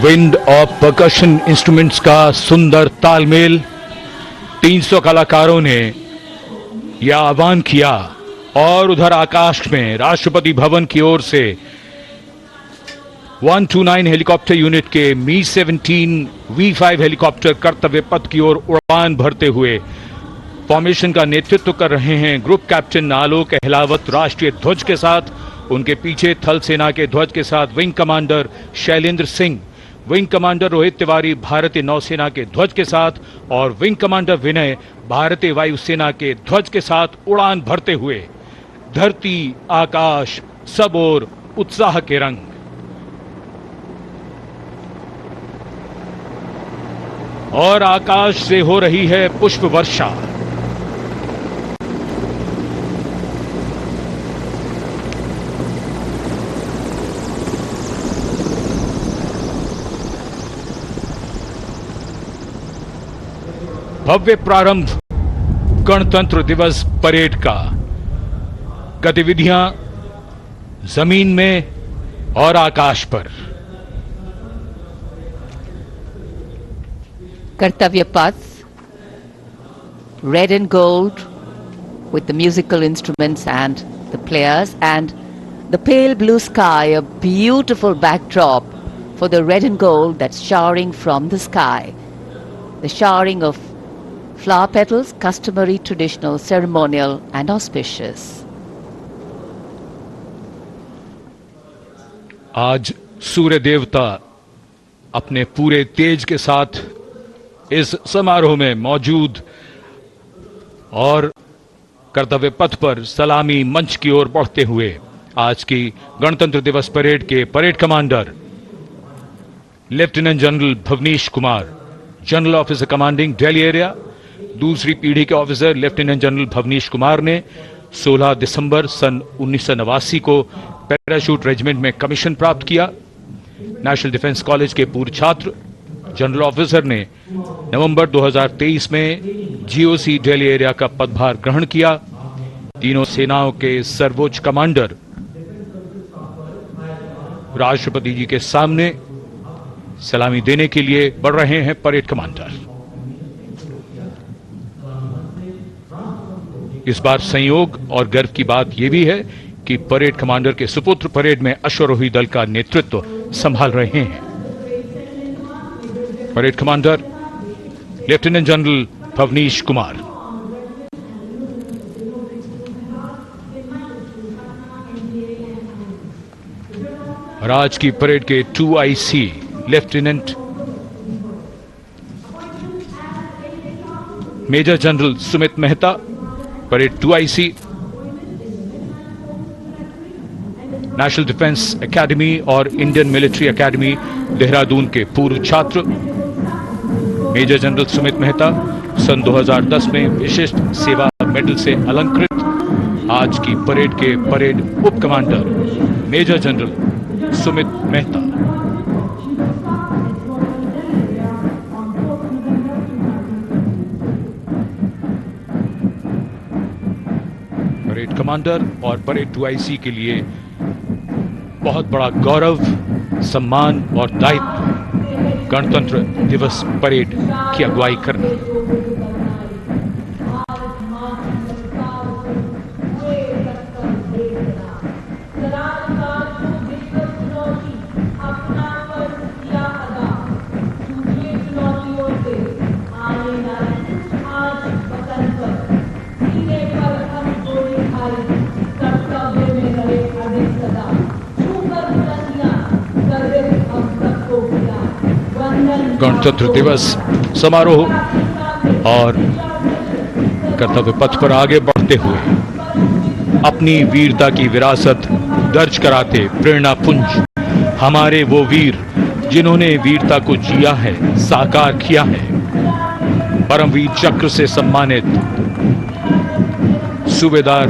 Wind और percussion instruments का सुंदर तालमेल। 300 कलाकारों ने यह आह्वान किया और उधर आकाश में राष्ट्रपति भवन की ओर से 129 हेलीकॉप्टर यूनिट के मी-17 V5 हेलीकॉप्टर कर्तव्य पथ की ओर उड़ान भरते हुए फॉर्मेशन का नेतृत्व कर रहे हैं ग्रुप कैप्टन आलोक अहलावत राष्ट्रीय ध्वज के साथ। उनके पीछे थल सेना के ध्वज के साथ wing commander Shailendra Singh, wing commander Rohit Tiwari भारतीय नौसेना के ध्वज के साथ और विंग कमांडर विनय भारतीय वायुसेना के ध्वज के साथ उड़ान भरते हुए धरती आकाश सब ओर उत्साह के रंग। और आकाश से हो रही है पुष्प वर्षा। भव्य प्रारंभ गणतंत्र दिवस परेड का। गतिविधियां जमीन में और आकाश पर। Kartavya Path, red and gold with the musical instruments and the players, and the pale blue sky, a beautiful backdrop for the red and gold that's showering from the sky. The showering of flower petals, customary, traditional, ceremonial and auspicious. आज सूर्य देवता अपने पूरे तेज के साथ इस समारोह में मौजूद और कर्तव्य पथ पर सलामी मंच की ओर बढ़ते हुए आज की गणतंत्र दिवस परेड के parade commander lieutenant general Bhavnish Kumar, general officer commanding Delhi area. दूसरी पीढ़ी के officer lieutenant general Bhavnish Kumar ने 16 दिसंबर सन 1989 को पैराशूट रेजिमेंट में कमीशन प्राप्त किया। नेशनल डिफेंस कॉलेज के पूर्व छात्र जनरल ऑफिसर ने नवंबर 2023 में जीओसी दिल्ली एरिया का पदभार ग्रहण किया। तीनों सेनाओं के सर्वोच्च कमांडर राष्ट्रपति जी के सामने सलामी देने के लिए बढ़ रहे हैं परेड कमांडर। इस बार संयोग और गर्व की बात यह भी है कि परेड कमांडर के सुपुत्र परेड में अश्वारोही दल का नेतृत्व संभाल रहे हैं। Parade commander lieutenant general Bhavnish Kumar. और आज की परेड के 2IC lieutenant major general Sumit Mehta, parade 2IC। National Defence Academy और इंडियन मिलिट्री एकेडमी देहरादून के पूर्व छात्र मेजर जनरल सुमित मेहता सन 2010 में विशिष्ट सेवा मेडल से अलंकृत। आज की परेड के परेड उप commander major general Sumit Mehta. Parade commander और परेड 2IC के लिए बहुत बड़ा गौरव, सम्मान और दायित्व गणतंत्र दिवस परेड की अगुवाई करना। गणतंत्र दिवस समारोह और कर्तव्य पथ पर आगे बढ़ते हुए अपनी वीरता की विरासत दर्ज कराते प्रेरणा पुंज हमारे वो वीर जिन्होंने वीरता को जिया है, साकार किया है। परमवीर चक्र से सम्मानित सूबेदार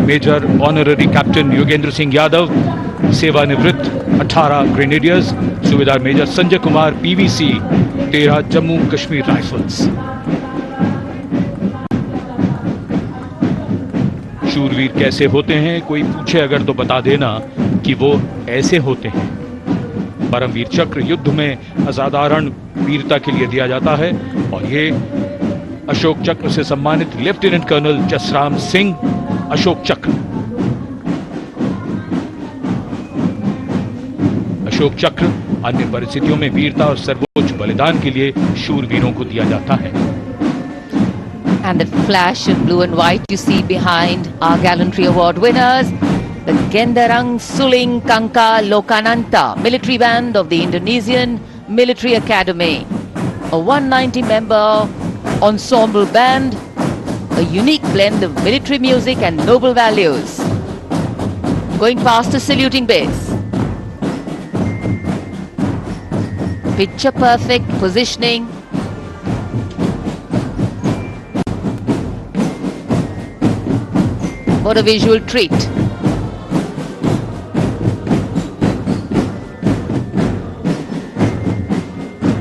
major honorary captain Yogendra Singh Yadav, सेवानिवृत्त 18 ग्रेनेडियर्स, सूबेदार major Sanjay Kumar PVC 13 Jammu Kashmir Rifles. शूरवीर कैसे होते हैं, कोई पूछे अगर तो बता देना कि वो ऐसे होते हैं। परमवीर चक्र युद्ध में असाधारण वीरता के लिए दिया जाता है और ये अशोक चक्र से सम्मानित लेफ्टिनेंट कर्नल जसराम सिंह अशोक चक्र। अशोक चक्र अन्य परिस्थितियों में वीरता और सर्वोच्च बलिदान के लिए शूरवीरों को दिया जाता है। And the flash of blue and white you see behind our gallantry award winners, the Gendarang Suling Kangka Lokananta military band of the Indonesian Military Academy, a 190-member ensemble band, a unique blend of military music and noble values. Going past the saluting base. Picture perfect positioning. What a visual treat.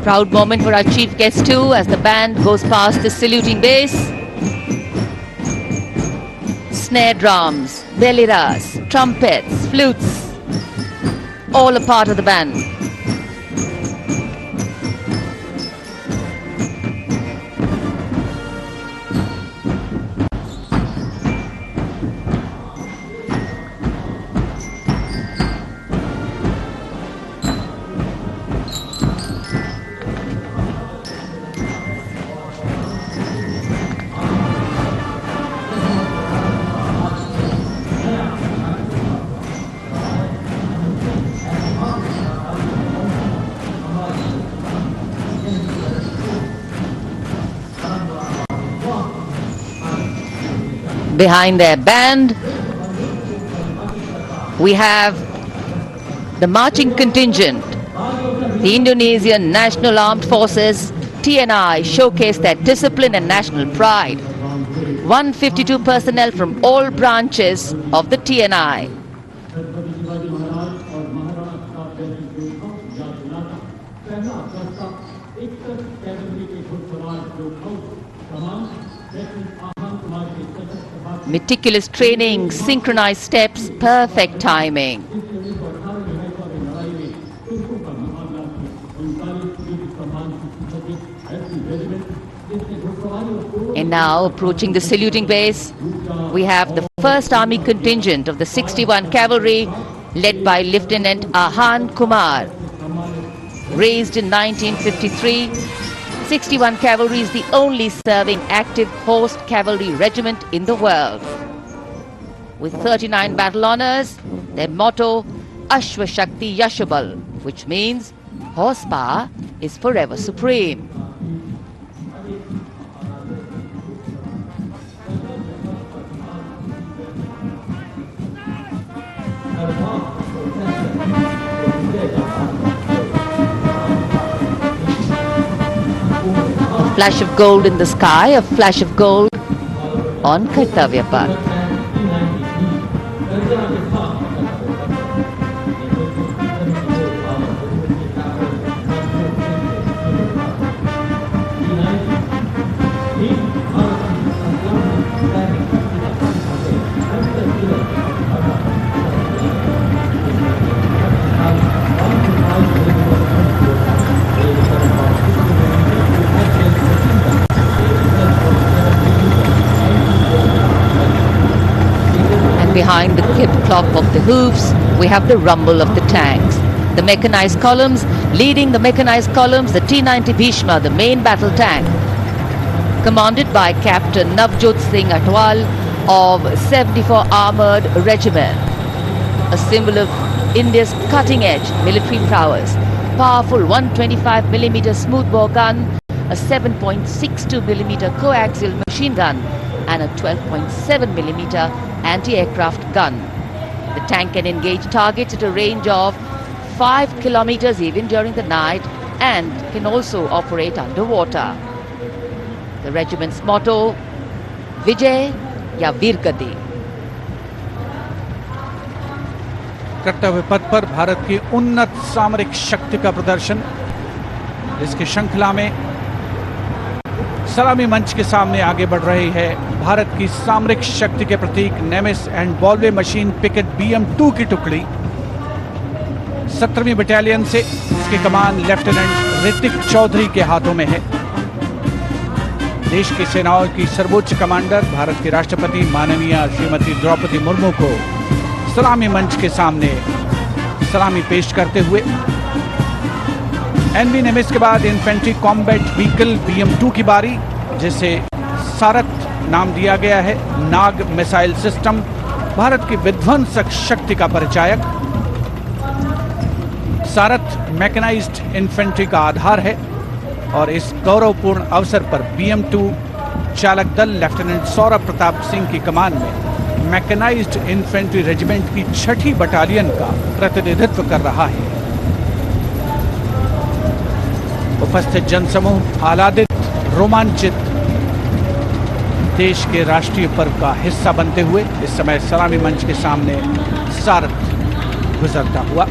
Proud moment for our chief guest too as the band goes past the saluting base. Snare drums, beliras, trumpets, flutes, all a part of the band. Behind their band, we have the marching contingent. The Indonesian National Armed Forces, TNI, showcase their discipline and national pride. 152 personnel from all branches of the TNI. Meticulous training, synchronized steps, perfect timing. And now approaching the saluting base, we have the 1st Army contingent of the 61 Cavalry led by Lieutenant Ahan Kumar. Raised in 1953, 61 Cavalry is the only serving active horsed cavalry regiment in the world. With 39 battle honors, their motto, Ashwa Shakti Yashabal, which means horsepower is forever supreme. Flash of gold in the sky, a flash of gold on Kartavya Path. Behind the clip clop of the hoofs, we have the rumble of the tanks. The mechanized columns, leading the mechanized columns, the T-90 Bhishma, the main battle tank, commanded by Captain Navjot Singh Atwal of 74 Armoured Regiment, a symbol of India's cutting-edge military prowess. Powerful 125mm smoothbore gun, a 7.62mm coaxial machine gun, and a 12.7mm anti-aircraft gun. The tank can engage targets at a range of 5 kilometers even during the night and can also operate underwater. The regiment's motto, Vijay ya Veergati. कर्तव्य पथ पर भारत की उन्नत सामरिक शक्ति का प्रदर्शन, इसकी श्रृंखला में सलामी मंच के सामने आगे बढ़ रही है भारत की सामरिक शक्ति के प्रतीक नेमिस एंड बॉलवे मशीन पिकेट BM-2 की टुकड़ी। 17वीं बटालियन से, इसकी कमान लेफ्टिनेंट ऋतिक चौधरी के हाथों में है। देश की सेनाओं की सर्वोच्च कमांडर भारत के राष्ट्रपति माननीय श्रीमती द्रौपदी मुर्मू को सलामी मंच के सामने सलामी पेश करते हुए एनवी निमित्त के बाद इन्फेंट्री कॉम्बैट व्हीकल BM-2 की बारी, जिसे सारथ नाम दिया गया है। नाग मिसाइल सिस्टम भारत की विध्वंसक शक्ति का परिचायक। सारथ मैकेनाइज्ड इन्फेंट्री का आधार है और इस गौरवपूर्ण अवसर पर BM-2 चालक दल लेफ्टिनेंट सौरभ प्रताप सिंह की कमान में मैकेनाइज्ड इन्फेंट्री रेजिमेंट की 6ठी बटालियन का प्रतिनिधित्व कर रहा है। उपस्थित जनसमूह आह्लादित, रोमांचित, देश के राष्ट्रीय पर्व का हिस्सा बनते हुए इस समय सलामी मंच के सामने सारथ गुजरता हुआ।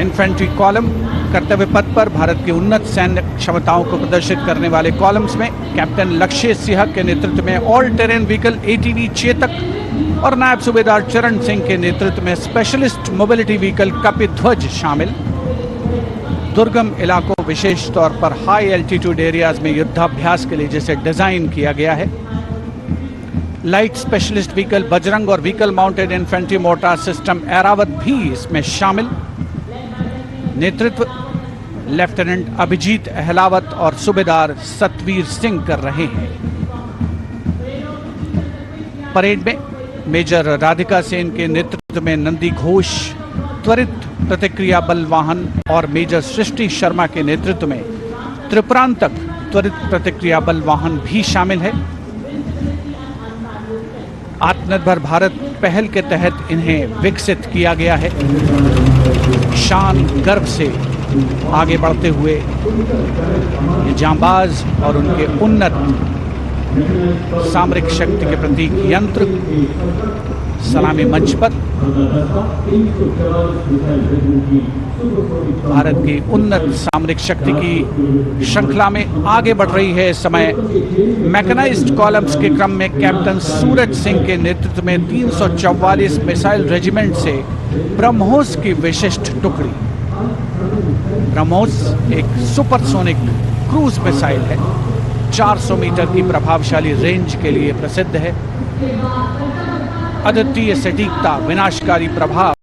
इन्फेंट्री कॉलम कर्तव्य पथ पर भारत की उन्नत सैन्य क्षमताओं को प्रदर्शित करने वाले कॉलम्स में कैप्टन लक्ष्य सिंह के नेतृत्व में all terrain vehicle ATV Chetak और नायब सूबेदार चरण सिंह के नेतृत्व में स्पेशलिस्ट मोबिलिटी व्हीकल कपिध्वज शामिल। दुर्गम इलाकों, विशेष तौर पर हाई एल्टीट्यूड एरियाज में युद्धाभ्यास के लिए जिसे डिजाइन किया गया है। लाइट स्पेशलिस्ट व्हीकल बजरंग और vehicle mounted infantry mortar system Airavat भी इसमें शामिल। नेतृत्व लेफ्टिनेंट अभिजीत अहलावत और सूबेदार सतवीर सिंह कर रहे हैं। परेड में मेजर राधिका सेन के नेतृत्व में नंदी घोष त्वरित प्रतिक्रिया बल वाहन और मेजर सृष्टि शर्मा के नेतृत्व में त्रिपुरांतक त्वरित प्रतिक्रिया बल वाहन भी शामिल है। आत्मनिर्भर भारत पहल के तहत इन्हें विकसित किया गया है। शान गर्व से आगे बढ़ते हुए ये जांबाज और उनके उन्नत सामरिक शक्ति के प्रतीक यंत्र सलामी मंच पर भारत की उन्नत सामरिक शक्ति की श्रृंखला में आगे बढ़ रही है। इस समय मैकेनाइज्ड कॉलम्स के क्रम में कैप्टन सूरज सिंह के नेतृत्व में 344 मिसाइल रेजिमेंट से ब्रह्मोस की विशिष्ट टुकड़ी। ब्रह्मोस एक सुपरसोनिक क्रूज मिसाइल है, 400 मीटर की प्रभावशाली रेंज के लिए प्रसिद्ध है। अद्वितीय सटीकता, विनाशकारी प्रभाव